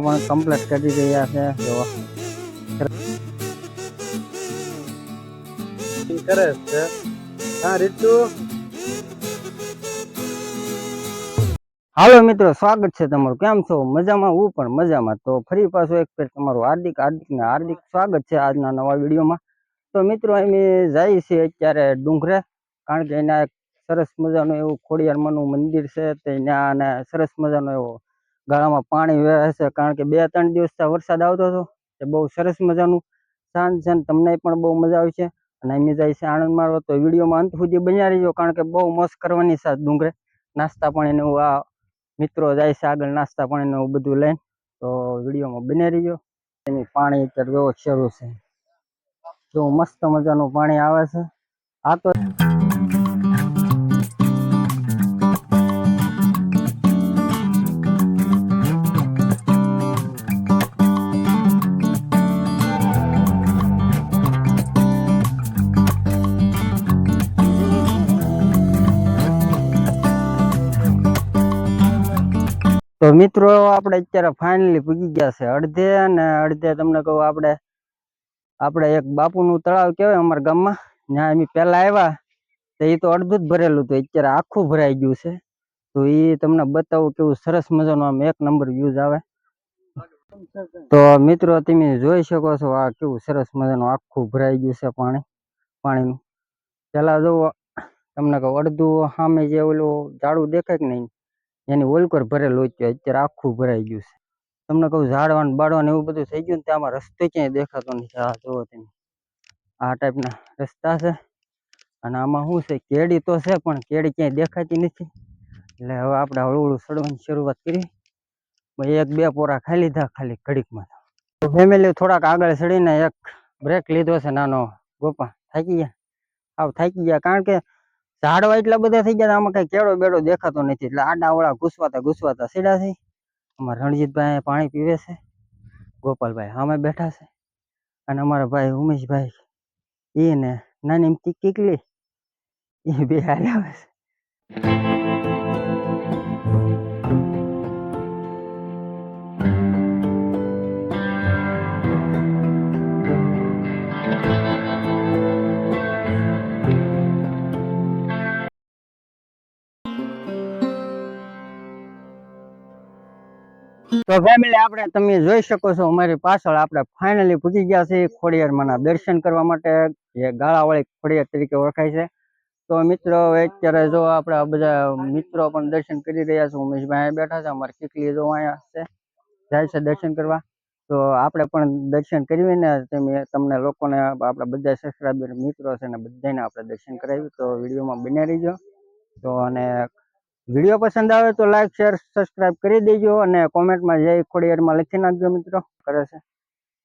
પણ કમ્પ્લીટ કરી રહ્યા છે. જો કરે છે હા રીતુ. હાલો મિત્રો, સ્વાગત છે તમારું. કેમ છો? મજામાં? હું પણ મજામાં. તો ફરી પાછું એક ફેર તમારું હાર્દિક સ્વાગત છે આજના નવા વિડીયોમાં. તો મિત્રો અમે જાય છે અત્યારે ડુંગરે, કારણ કે એના એક સરસ મજાનું એવું ખોડિયારમાંનું મંદિર છે. ત્યાં સરસ મજાનો એવો ગાળામાં પાણી વહે છે, કારણ કે 2-3 દિવસથી વરસાદ આવતો હતો. એ બહુ સરસ મજાનું સાંજ છે, તમને પણ બહુ મજા આવી છે. અને અમે જાય છે આનંદ મારવા. તો વિડીયોમાં અંત સુધી બન્યા રહીજો, કારણ કે બહુ મોજ કરવાની છે ડુંગરે. નાસ્તા પાણીને એવું આ મિત્રો જાય છે આગળ નાસ્તા પાણીને એવું બધું લઈને. તો વિડીયોમાં બન્યા રહીજો. એની પાણી અત્યારે જોવો શરૂ છે, જો મસ્ત મજાનું પાણી આવે છે. આ તો મિત્રો આપણે અત્યારે ફાઇનલી પૂગી ગયા છે અડધે. અને અડધે તમને કહું, આપણે એક બાપુનું તળાવ કહેવાય અમારા ગામમાં, ત્યાં અમે પહેલા આવ્યા તો એ તો અડધું જ ભરેલું હતું. અત્યારે આખું ભરાઈ ગયું છે. તો એ તમને બતાવું કેવું સરસ મજાનું આમ એક નંબર વ્યૂઝ આવે. તો મિત્રો તમે જોઈ શકો છો, આ કેવું સરસ મજાનું આખું ભરાઈ ગયું છે પાણીનું. પેલા જો તમને કહું, અડધું સામે જે ઓલું ઝાડું દેખાય કે નહીં, એની ઓલકર ભરેલું હતું. અત્યારે આખું ભરાઈ ગયું છે. તમને કહું, ઝાડવાનું બાળવાનું એવું બધું થઈ ગયું ને, આમાં રસ્તો ક્યાંય દેખાતો નથી. આ જોવો તમે, આ ટાઈપના રસ્તા છે. અને આમાં શું છે, કેડી તો છે પણ કેડી ક્યાંય દેખાતી નથી. એટલે હવે આપણે હળવું ચડવાની શરૂઆત કરી. 1-2 પોરા ખાઈ લીધા ખાલી ઘડીકમાં. તો ફેમિલી થોડાક આગળ ચડીને એક બ્રેક લીધો છે નાનો. ગોપા થાકી ગયા, કારણ કે ઝાડવા એટલા બધા થઈ ગયા, આમાં કઈ કેળો બેડો દેખાતો નથી. એટલે આડાવડા ઘૂસવાતા સીડા છે. અમારા રણજીતભાઈ પાણી પીવે છે, ગોપાલભાઈ સામે બેઠા છે, અને અમારા ભાઈ ઉમેશભાઈ એ ને નાની કીકલી એ બે આવ્યા છે. તો ફેમિલી, આપણે તમે જોઈ શકો છો અમારી પાછળ આપણે ફાઇનલી પૂજી ગયા છે ખોડિયારમાંના દર્શન કરવા માટે, જે ગાળાવાળી ખોડિયાર તરીકે ઓળખાય છે. તો મિત્રો અત્યારે જો આપણે બધા મિત્રો પણ દર્શન કરી રહ્યા છે. ઉમેશભાઈ બેઠા છે, અમારી કીકલી જો અહીંયા છે, જાય છે દર્શન કરવા. તો આપણે પણ દર્શન કરીને તમને લોકોને, આપણા બધા સબસ્ક્રાઈબર મિત્રો છે ને બધાને આપણે દર્શન કરાવ્યું. તો વિડીયોમાં બન્યા રહીજો. તો અને વિડીયો પસંદ આવે તો લાઈક, શેર, સબસ્ક્રાઈબ કરી દેજો. અને કોમેન્ટમાં જય ખોડિયારમાં લખી નાખજો. મિત્રો કરે છે,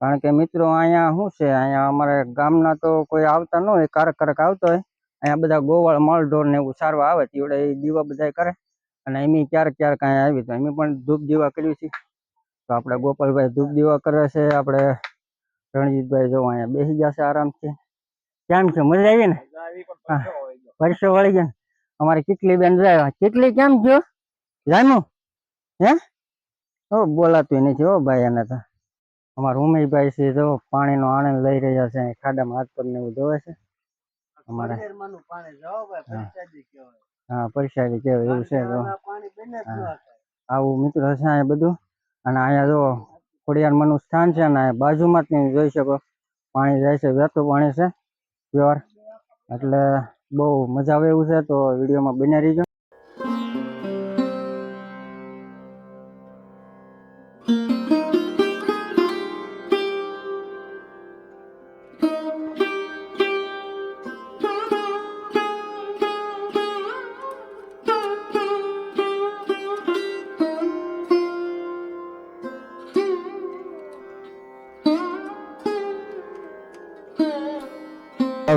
કારણ કે મિત્રો અહીંયા શું છે, અહીંયા અમારે ગામના તો કોઈ આવતા ન હોય, કારક આવતો હોય. અહીંયા બધા ગોવાળ માલઢોર ને એવું સારવા આવે, તેવડે એ દીવા બધા કરે. અને એમ ક્યારેક અહીંયા આવી તો એમ પણ ધૂપ દીવા કર્યું છે. તો આપણે ગોપાલભાઈ ધૂપ દીવા કરે છે. આપણે રણજીતભાઈ જો અહીંયા બેસી ગયા છે આરામથી. કેમ છે, મજા આવી ને? પરસો વળી ગયા. અમારી કીકલી બેન જાય. કીકલી કેમ છો? જામ્યું હે? બોલાતું નથી હો ભાઈ. એને તો અમારા ઉમેશભાઈ છે, જો પાણીનો આનંદ લઈ રહ્યા છે. ખાડામાં હાથ પગ ને એવું ધોવે છે. અમારે હા, પરસાદી કેવાય એવું છે. આવું મિત્રો છે અહીંયા બધું. અને અહીંયા જો ખોડિયારમાંનું સ્થાન છે, ને બાજુમાં જ તમે જોઈ શકો પાણી જાય છે, વહેતું પાણી છે પ્યોર. એટલે બહુ મજા આવે એવું છે. તો વિડીયોમાં બન્યા રહીજો.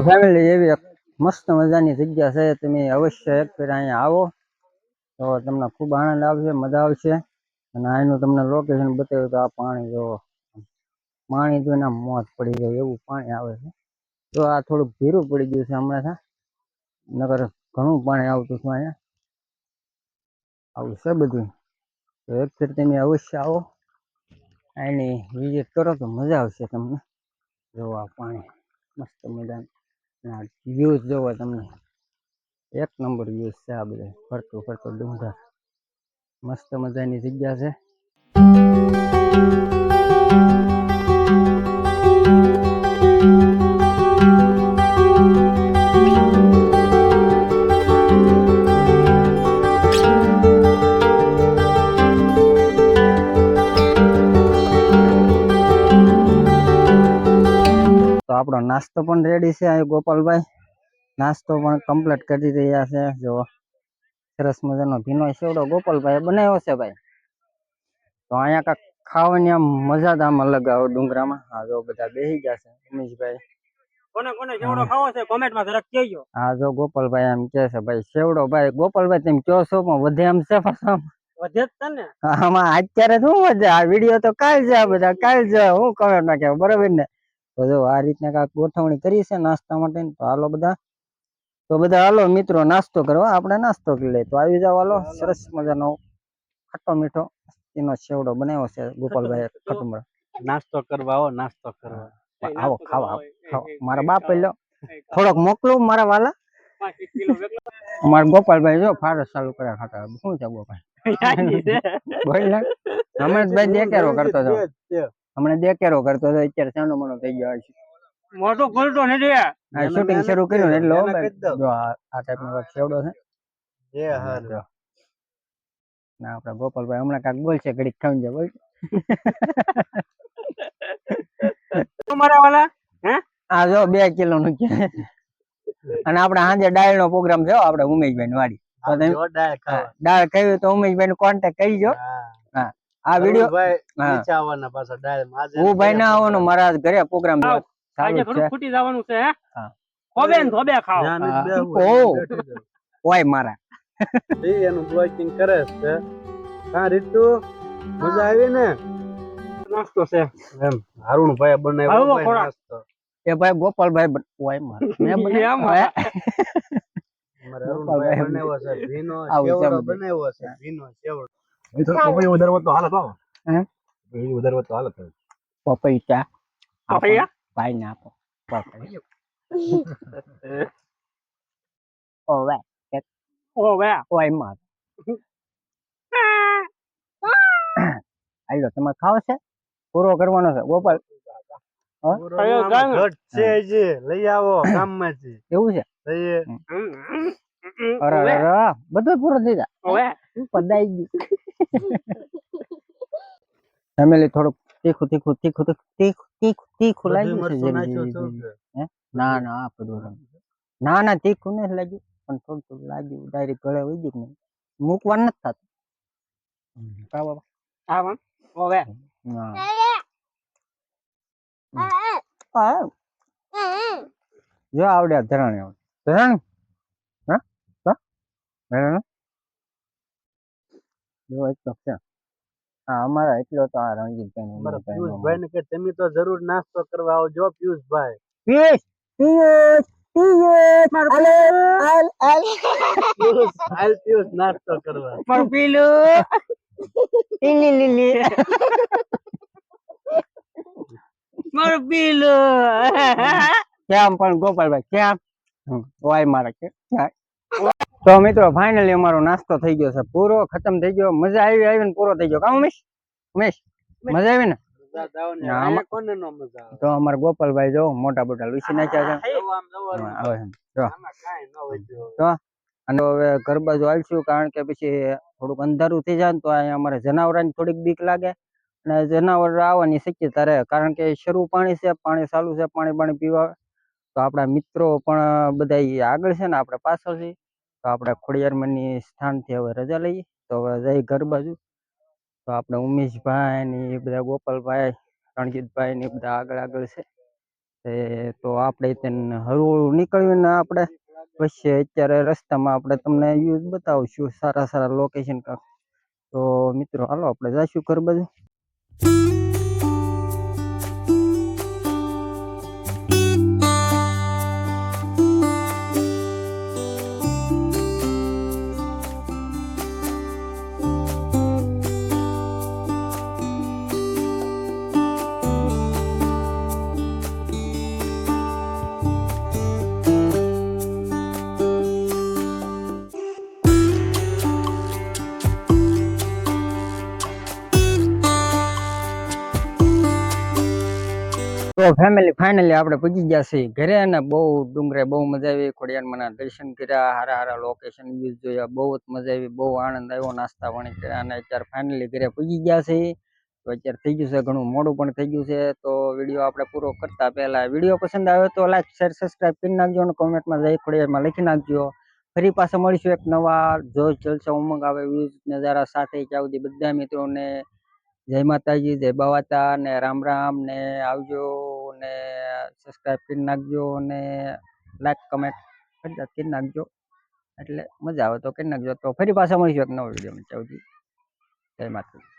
ફેમિલી, એવી એક મસ્ત મજાની જગ્યા છે. તમે અવશ્ય એક ફેર અહીંયા આવો તો તમને ખૂબ આનંદ આવશે, મજા આવશે. અને અહીંનું તમને લોકેશન બતાવ્યું તો આ પાણી જોવો, પાણી જોઈને મોત પડી જાય એવું પાણી આવે છે. તો આ થોડુંક ધીરું પડી ગયું છે હમણાં, નકર ઘણું પાણી આવતું હતું અહીંયા. આવું છે બધું. તો એક ફેર તમે અવશ્ય આવો. આની વિઝિટ કરો તો મજા આવશે તમને. જોવા પાણી મસ્ત મજાના વ્યૂઝ જોવો તમને, એક નંબર વ્યૂઝ છે આ બધા ફરતો ફરતો ડુંગર, મસ્ત મજાની જગ્યા છે. તો આપણો નાસ્તો પણ રેડી છે. અહીં ગોપાલભાઈ નાસ્તો પણ કમ્પ્લીટ કરી રહ્યા છે. જો સરસ મજાનો ભીનો સેવડો ગોપાલભાઈ બનાવ્યો છે ભાઈ. તો અહીંયા કાંઈક ખાવાની આમ મજા જ આમ અલગ આવે ડુંગરામાં. હા જો બધા બેસી ગયા છે. ઉમેશભાઈ કોને કોને સેવડો ખાવો છે કોમેન્ટમાં જરાક કહેજો. હા જો ગોપાલભાઈ એમ કે છે ભાઈ સેવડો ભાઈ. ગોપાલભાઈ તમે કહો છો પણ વધે એમ છે પાછા વધે જ છે ને આમાં અત્યારે શું વધે? આ વિડીયો તો કાલ છે, આ બધા કાલ છે. હું કમેન્ટમાં કહેવાય બરાબર ને? તો જો આ રીતના કાંઈક ગોઠવણી કરી છે નાસ્તા માટે. તો હાલો બધા, તો બધા હાલો મિત્રો નાસ્તો કરવા. આપણે નાસ્તો કરી લઈએ. તો આવી જાવ હાલો. સરસ મજાનો ખાટો મીઠો એનો સેવડો બનાવ્યો છે ગોપાલભાઈ કટુંબરા. નાસ્તો કરવા આવો, નાસ્તો કરવા આવો ખાવા આવો. મારા બાપ લો થોડોક મોકલું મારા વાલા. અમારા ગોપાલભાઈ જો ફારસ ચાલુ કર્યા ખાતા. શું છે ગોપાલ બોલ ને? હમણાં ભાઈ દેકેરો કરતો હતો. હમણાં દેકેરો કરતો હતો. અત્યારે ચાનો મનો થઈ ગયો છે. મોટો ખોલતો નથી. આ શૂટિંગ શરૂ કર્યું એટલે જો આ ટાઈપનો સેવડો છે. ના આપડા ગોપાલભાઈ હમણાં કાંઈક બોલશે, ઘડીક ખાઈ જાય બોલ. મારા વાલા હા જો 2 કિલો નું કે. અને આપણે સાંજે ડાળ નો પ્રોગ્રામ છે આપણે ઉમેશભાઈ ની વાડી. દાળ ખાવી તો ઉમેશભાઈ નો કોન્ટેક્ટ કરજો. હા આ વિડીયો હું ભાઈ ના આવવાનો, મારા ઘરે પ્રોગ્રામ આજે થોડું ફૂટી જવાનું છે. ખોબે ને ધોબે ખાવ. ઓય મારા એનું બ્લોકિંગ કરે છે. હા રીતુ મજા આવી ને? નાસ્તો છે એમ હારુણભાઈ બનાવ્યો નાસ્તો. એ ભાઈ ગોપાલભાઈ ઓય મારા મેં બનાવ્યો બનાવ્યો છે. ભીનો સેવડો બનાવ્યો છે. ભીનો સેવડો એ તો કોઈ વધારે તો હાલત આવો. હે એ વધારે તો હાલત પપૈયા પપૈયા ભાઈ ને આપો પપૈયા. ઓવે ઓવે ઓય માર આયો તમારે ખાવ છે? પૂરો કરવાનો છે ગોપાલ? લઈ આવો ગામમાંથી. એવું છે? અરે બધું પૂરો થઈ જાય. પદાઈ ગયું. ફેમિલી થોડુંક તીખું તીખું તીખું તીખું તીખું તીખું લાગ્યું છે. ના ના ના ના તીખું નથી લાગ્યું, પણ થોડું થોડું લાગ્યું. ડાયરેક્ટ ગળે વહી ગયું ને મૂકવાનું નથી થતું. જો આવડે ધરાણી આવડે ધરાણી. જો એટલો છે. હા અમારા એટલો તો આ રણજીતભાઈ ને કે તમે તો જરૂર નાસ્તો કરવા આવજો પિયુષભાઈ. પિયુષ નાસ્તો કરવા પણ પેલું લીલી મારું પેલું કેમ પણ ગોપાલભાઈ કેમ વાય મારા કે. તો મિત્રો ફાઇનલી અમારો નાસ્તો થઈ ગયો છે, પૂરો ખતમ થઈ ગયો. મજા આવી ને પૂરો થઈ ગયો. કામ ઉમેશ ઉમેશ મજા આવી ને? તો અમારા ગોપાલભાઈ જો મોટા મોટા લૂસી નાખ્યા છે. તો અને હવે ઘર બાજુ આવીશું, કારણ કે પછી થોડુંક અંધારું થઈ જાય ને તો અહીંયા અમારે જનાવરાની થોડીક બીક લાગે અને જનાવર આવવાની શક્યતા રહે, કારણ કે શરૂ પાણી છે, પાણી ચાલુ છે, પાણી પીવા. તો આપણા મિત્રો પણ બધા આગળ છે ને આપણે પાછળ છે. તો આપણે ખોડિયારમાંની સ્થાનથી હવે રજા લઈએ. તો હવે જઈ ઘર બાજુ. તો આપણે ઉમેશભાઈ ને એ બધા ગોપાલભાઈ રણજીતભાઈ ને બધા આગળ છે. તો આપણે તેને હળવું નીકળ્યું ને આપણે પછી અત્યારે રસ્તામાં આપણે તમને વ્યૂઝ બતાવશું સારા લોકેશન કાંક. તો મિત્રો હાલો આપણે જઈશું ઘર બાજુ. તો ફેમિલી ફાઇનલી આપણે પૂજી ગયા છીએ ઘરે અને બહુ ડુંગરે બહુ મજા આવી ખોડિયારમાં દર્શન કર્યા હારા હારા લોકેશન વ્યૂઝ જોયા બહુ જ મજા આવી બહુ આનંદ આવ્યો નાસ્તા પાણી કર્યા અને અત્યારે ફાઇનલી ઘરે પૂજી ગયા છે તો અત્યારે થઈ ગયું છે ઘણું મોડું પણ થઈ ગયું છે તો વિડીયો આપણે પૂરો કરતા પહેલા વિડીયો પસંદ આવ્યો તો લાઈક શેર સબસ્ક્રાઇબ કરી નાખજો અને કોમેન્ટમાં જય ખોડિયારમાં લખી નાખજો ફરી પાછા મળીશું એક નવા જોશ જલસા ઉમંગ આવે વ્યૂઝ નજારા સાથે ત્યાં સુધી બધા મિત્રોને જય માતાજી જય બાવાતા ને રામ રામ ને આવજો ને સબસ્ક્રાઇબ કરી નાખજો ને લાઈક કમેન્ટ કરી નાખજો એટલે મજા આવે તો કરી નાખજો તો ફરી પાછા મળીશું એક નવો વિડીયો માં જય માતાજી